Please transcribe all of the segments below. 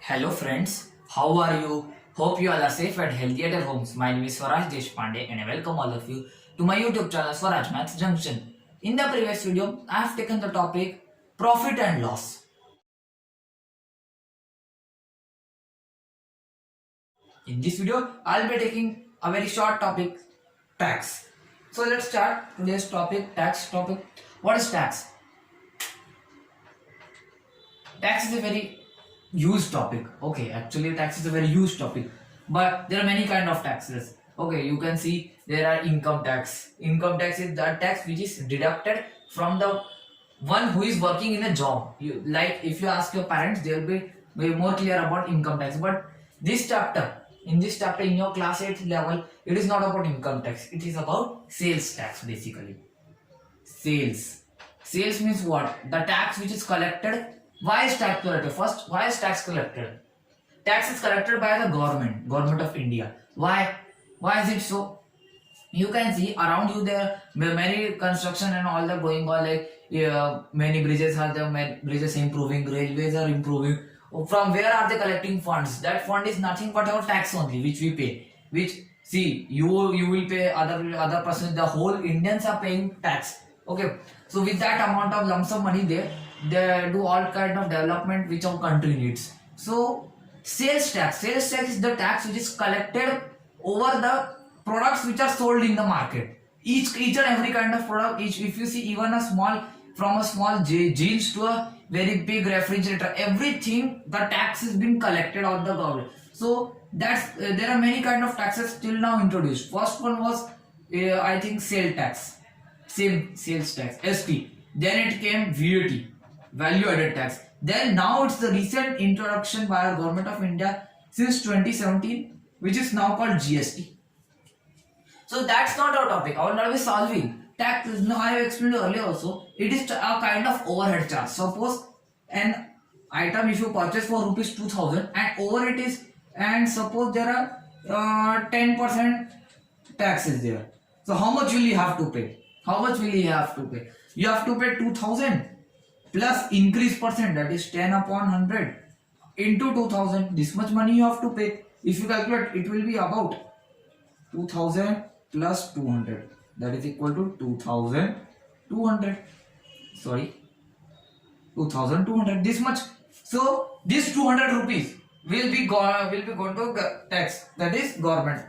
Hello friends, how are you? Hope you all are safe and healthy at your homes. My name is Swaraj Deshpande and I welcome all of you to my YouTube channel Swaraj Maths Junction. In the previous video, I have taken the topic profit and loss. In this video, I'll be taking a very short topic, tax. So let's start today's topic, tax topic. What is tax? Tax is a very huge topic. Okay, actually tax is a very huge topic, but there are many kind of taxes. Okay, you can see there are income tax. Income tax is the tax which is deducted from the one who is working in a job. You, like if you ask your parents, they will be more clear about income tax. But this chapter, in this chapter in your class 8 level, it is not about income tax. It is about sales tax basically. Sales means what? The tax which is collected. Why is tax collected? First, why is tax collected? Tax is collected by the government of India. Why? Why is it so? You can see around you there many construction and all that going on, like many bridges are there, many bridges improving, railways are improving. From where are they collecting funds? That fund is nothing but our tax only, which we pay. Which, see, you will pay, other person, the whole Indians are paying tax. Okay, so with that amount of lump sum money they do all kind of development which our country needs. So sales tax is the tax which is collected over the products which are sold in the market. Each and every kind of product, if you see, even a small, from a small jeans to a very big refrigerator, everything, the tax has been collected on the government. So that's there are many kind of taxes till now introduced. First one was I think sales tax, ST. Then it came VAT, value added tax. Then now it's the recent introduction by our government of India since 2017, which is now called GST. So that's not our topic. I will not be solving tax. No, I have explained earlier also. It is a kind of overhead charge. Suppose an item if you purchase for rupees 2000 and over it is, and suppose there are 10% tax is there. So how much will you have to pay? How much will you have to pay? You have to pay 2000 plus increase percent, that is 10 upon 100 into 2000. This much money you have to pay. If you calculate, it will be about 2000 plus 200, that is equal to 2200. Sorry, 2200, this much. So this 200 rupees will be going to tax, that is government.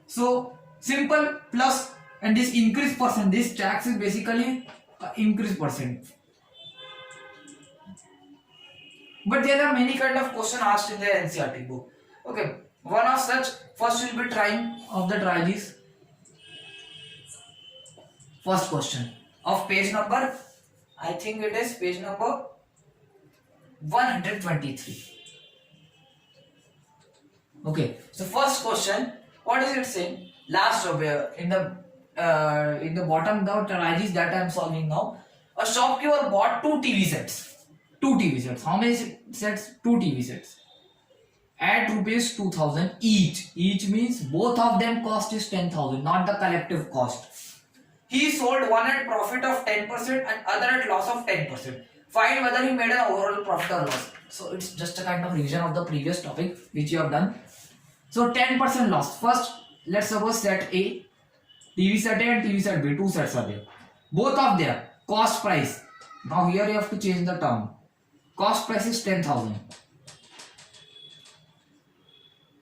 So simple, plus and this increase percent, this tax is basically increase percent. But there are many kind of question asked in the NCERT book. Okay, one of such, first will be trying of the try this. First question of page number, I think it is page number 123. Okay, so first question, what is it saying? Last in the bottom the triages that I am solving now. A shopkeeper bought two TV sets. How many sets? Two TV sets at rupees 2000 each. Each means both of them cost is 10,000, not the collective cost. He sold one at profit of 10% and other at loss of 10%. Find whether he made an overall profit or loss. So it's just a kind of revision of the previous topic which you have done. So 10% loss. First, let's suppose set A, TV set A and TV set B, two sets are there. Both of their cost price. Now here you have to change the term. Cost price is 10,000.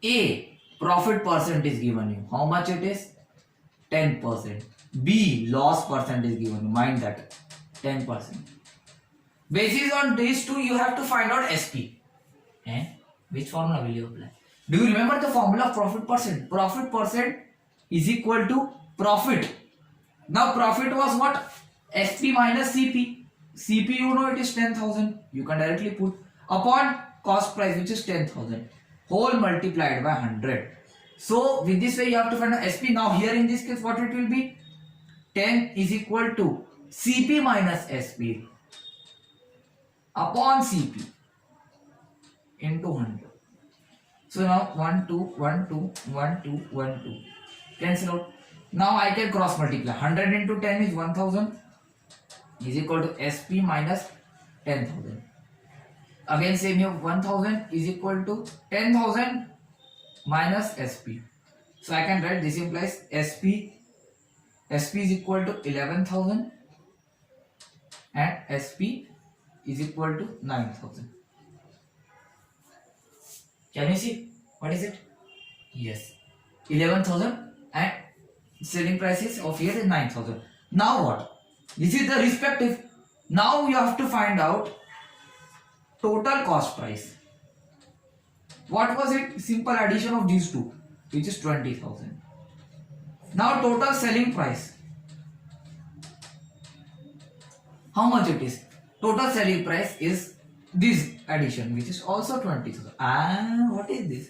A, profit percent is given you. How much it is? 10%. B, loss percent is given you. Mind that. 10%. Basis on these two, you have to find out SP. Which formula will you apply? Do you remember the formula of profit percent? Profit percent is equal to profit. Now profit was what? SP minus CP. CP, you know, it is 10,000. You can directly put upon cost price, which is 10,000. Whole multiplied by 100. So with this way you have to find a SP. Now here in this case what it will be? 10 is equal to CP minus SP upon CP into 100. So now 1 2 1 2 1 2 1 2 cancel out. Now I can cross multiply. 100 into 10 is 1000 is equal to SP minus 10,000. again same here, 1000 is equal to 10,000 minus SP. So I can write this implies SP is equal to 11,000 and SP is equal to 9,000. Can you see what is it? Yes, 11,000 and selling prices of here is 9,000. Now what? This is the respective. Now you have to find out total cost price. What was it? Simple addition of these two, which is 20,000. Now total selling price. How much it is? Total selling price is this addition, which is also 20,000. What is this?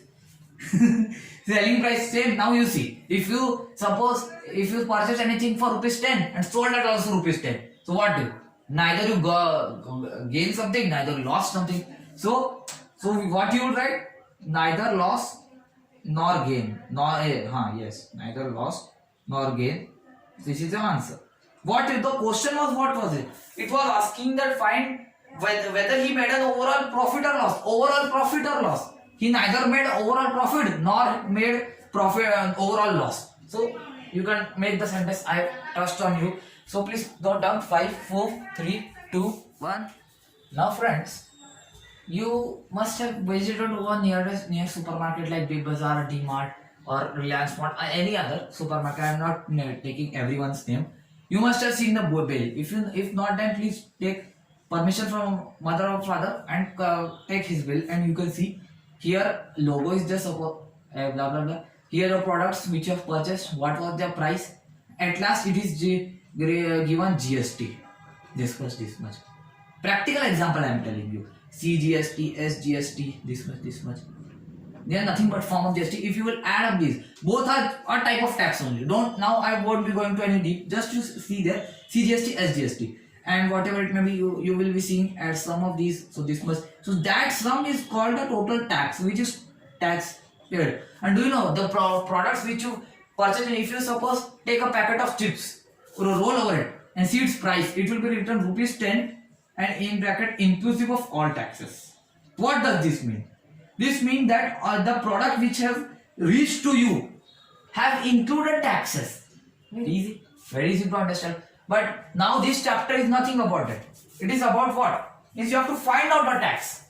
Selling price same. Now you see, if you suppose if you purchase anything for rupees 10 and sold at also rupees 10, so what do? Neither you gain something, neither lost something. So what you would write? Neither loss nor gain. Yes, neither loss nor gain. This is the answer. What if the question was, what was it? It was asking that find whether he made an overall profit or loss. Overall profit or loss. He neither made overall profit nor made overall loss. So you can make the sentence I touched on you. So please note down 5, 4, 3, 2, 1. Now friends, you must have visited one near supermarket like Big Bazaar, D-Mart or Reliance Mart or any other supermarket. I am not taking everyone's name. You must have seen the bill. If not, then please take permission from mother or father and take his bill, and you can see here logo is just blah blah blah. Here are products which you have purchased. What was their price? At last it is given GST. This much. Practical example I am telling you. CGST, SGST, this much. They are nothing but form of GST. If you will add up these, both are a type of tax only. Now I won't be going to any deep. Just to see there CGST, SGST, and whatever it may be, you will be seeing at some of these. So this much. So that sum is called the total tax, which is tax paid. And do you know the products which you purchase? If you suppose take a packet of chips, roll over it and see its price, it will be written rupees 10 and in bracket inclusive of all taxes. What does this mean? This means that the product which have reached to you have included taxes. Very easy to understand. But now this chapter is nothing about it. It is about what? Is you have to find out the tax.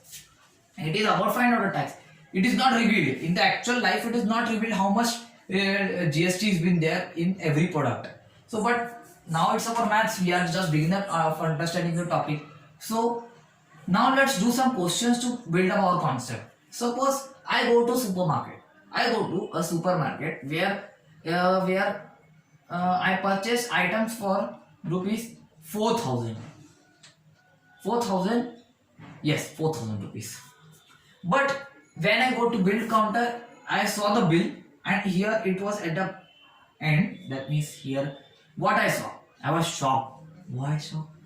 It is about find out the tax. It is not revealed. In the actual life, it is not revealed how much GST has been there in every product. So, but now it's about maths. We are just beginning for understanding the topic. So, now let's do some questions to build up our concept. Suppose I go to supermarket. I go to a supermarket where I purchase items for rupees 4,000. 4,000? Yes, 4,000 rupees. But when I go to bill counter, I saw the bill and here it was at the end. That means here, what I saw, I was shocked. Why shocked?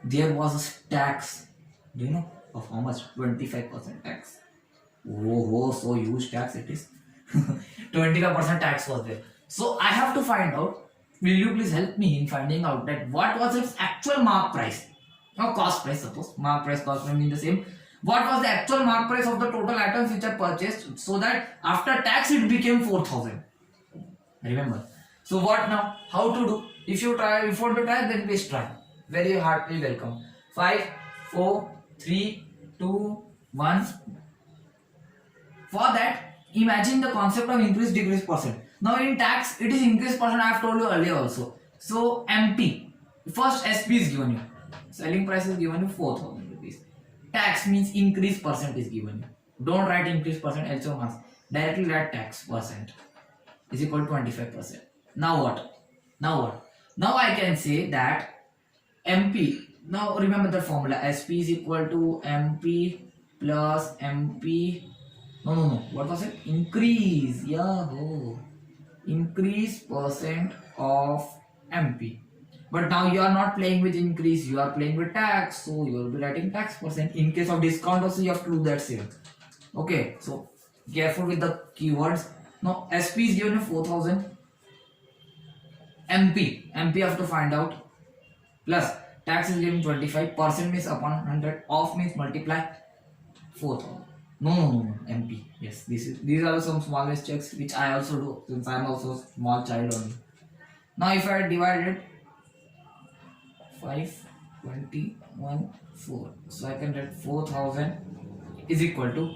There was a tax. Do you know of how much? 25% tax. Oh, so huge tax it is. 25% tax was there. So I have to find out. Will you please help me in finding out that what was its actual mark price? Or cost price, suppose. Mark price, cost price mean the same. What was the actual mark price of the total items which I purchased, so that after tax it became 4,000. Remember. So what now? How to do? If you want to try, then please try. Very heartily welcome. 5, 4, 3, 2, 1. For that, imagine the concept of increase decrease percent. Now in tax, it is increase percent. I have told you earlier also. So MP, first SP is given you. Selling price is given you 4,000 rupees. Tax means increase percent is given you. Don't write increase percent also marks. Directly write tax percent is equal to 25%. Now what? Now I can say that MP. Now remember the formula. SP is equal to MP plus MP. No. What was it? Increase. Increase percent of MP. But now you are not playing with increase. You are playing with tax. So you will be writing tax percent. In case of discount also you have to do that same. Okay. So careful with the keywords. Now SP is given you 4,000. MP you have to find out. Plus tax is given 25%, means upon 100. Off means multiply. 4,000. No, MP. Yes, these are some small mistakes which I also do since I am also a small child only. Now if I divide it 5, 20, 1, 4. So I can write 4,000 is equal to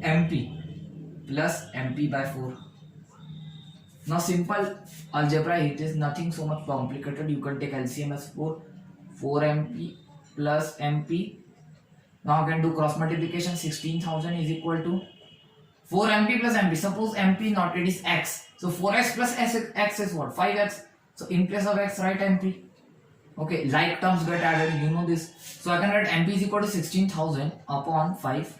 MP plus MP by 4. Now simple algebra, it is nothing so much complicated. You can take LCM as 4 MP plus MP. Now I can do cross multiplication. 16,000 is equal to 4 MP plus MP. Suppose MP not, it is X. So 4X plus X is what? 5X. So in place of X write MP. Okay, like terms get added, you know this. So I can write MP is equal to 16,000 upon 5.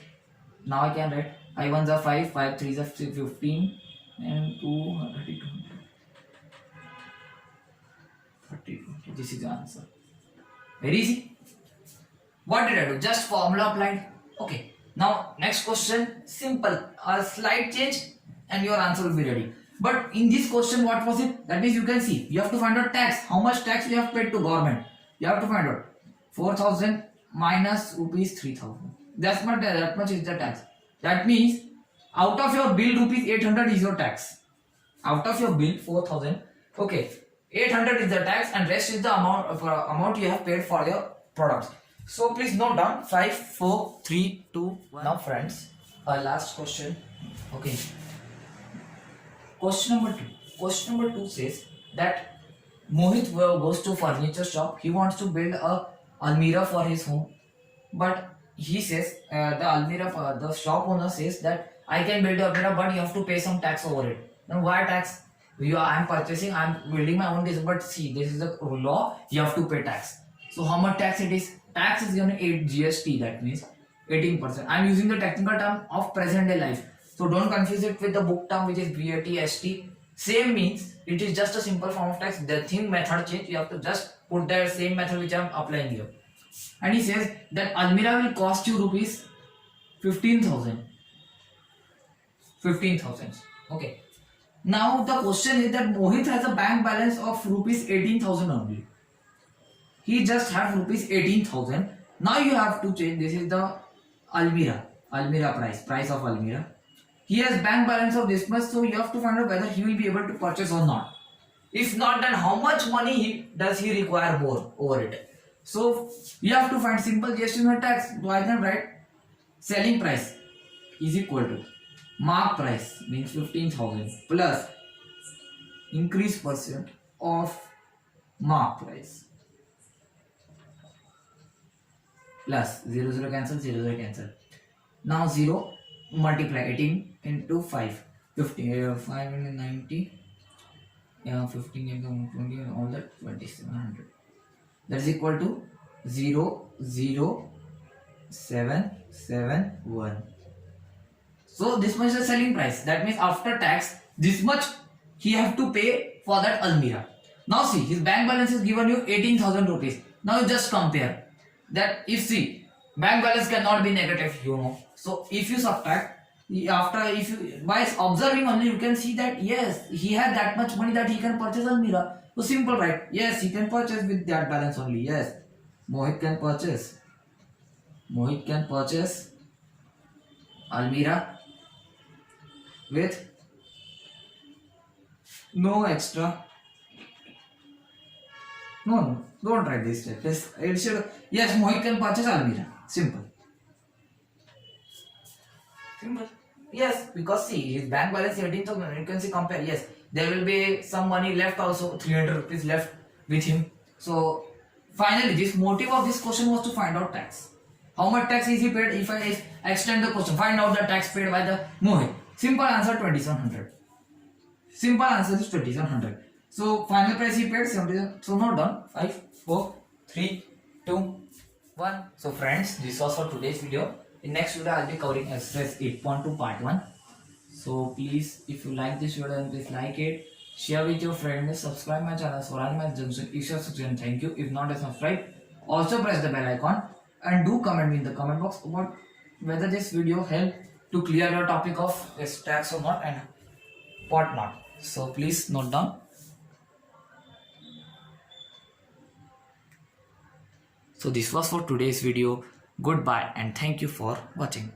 Now I can write I ones are 5, 5 3s are 15, and 2 32. 32. This is the answer. Very easy. What did I do? Just formula applied. Okay. Now next question, simple. A slight change and your answer will be ready. But in this question, what was it? That means you can see, you have to find out tax. How much tax you have paid to government? You have to find out 4,000 minus rupees 3,000. That much is the tax. That means out of your bill rupees 800 is your tax. Out of your bill 4,000. Okay, 800 is the tax and rest is the amount you have paid for your products. So please note down 5, 4, 3, 2, 1. Now friends, our last question. Okay. Question number 2. Question number 2 says that Mohit goes to furniture shop. He wants to build a almirah for his home, but he says the shop owner says that I can build a almirah, but you have to pay some tax over it. Then why tax? I'm purchasing, I'm building my own business, but see, this is the law. You have to pay tax. So how much tax it is? Tax is given 8 GST. That means 18%. I'm using the technical term of present day life. So don't confuse it with the book term which is VAT, ST. Same means it is just a simple form of tax. The thing method change. You have to just put the same method which I am applying here. And he says that almirah will cost you rupees 15,000. 15,000. Okay. Now the question is that Mohit has a bank balance of rupees 18,000 only. He just had rupees 18,000. Now you have to change. This is the almirah price of almirah. He has bank balance of this much, so you have to find out whether he will be able to purchase or not. If not, then how much money does he require more over it? So you have to find simple GST and tax. So I can write selling price is equal to mark price means 15,000 plus increase percent of mark price plus 0 cancel 0 cancel. Now 0 multiply 18 into 5, 50, 5 into 90, 15 into 20, all that 2700. That is equal to 00771. So this much is the selling price. That means after tax, this much he have to pay for that almirah. Now see, his bank balance is given you 18,000 rupees. Now you just compare that. If see, bank balance cannot be negative, you know. So if you subtract, by observing only, you can see that yes, he had that much money that he can purchase almirah. So simple, right? Yes, he can purchase with that balance only. Yes, Mohit can purchase almirah with no extra. No, don't write this step. It should. Yes, Mohit can purchase almirah. Simple. Yes, because see, his bank balance 18,000. You can see, compare. Yes, there will be some money left also, 300 rupees left with him. So finally, this motive of this question was to find out tax. How much tax is he paid? If I extend the question, find out the tax paid by the Mohit. Simple answer 2,700. Simple answer is 2,700. So final price he paid 77. So note down 5, 4, 3, 2, 1. So friends, this was for today's video. In next video, I'll be covering exercise 8.2 part 1. So please, if you like this video, then please like it, share with your friends, subscribe my channel Swaraj Maths Junction. If you are subscribed, thank you. If not, then subscribe. Also press the bell icon and do comment me in the comment box about whether this video helped to clear your topic of tax or not and what not. So please note down. So this was for today's video. Goodbye and thank you for watching.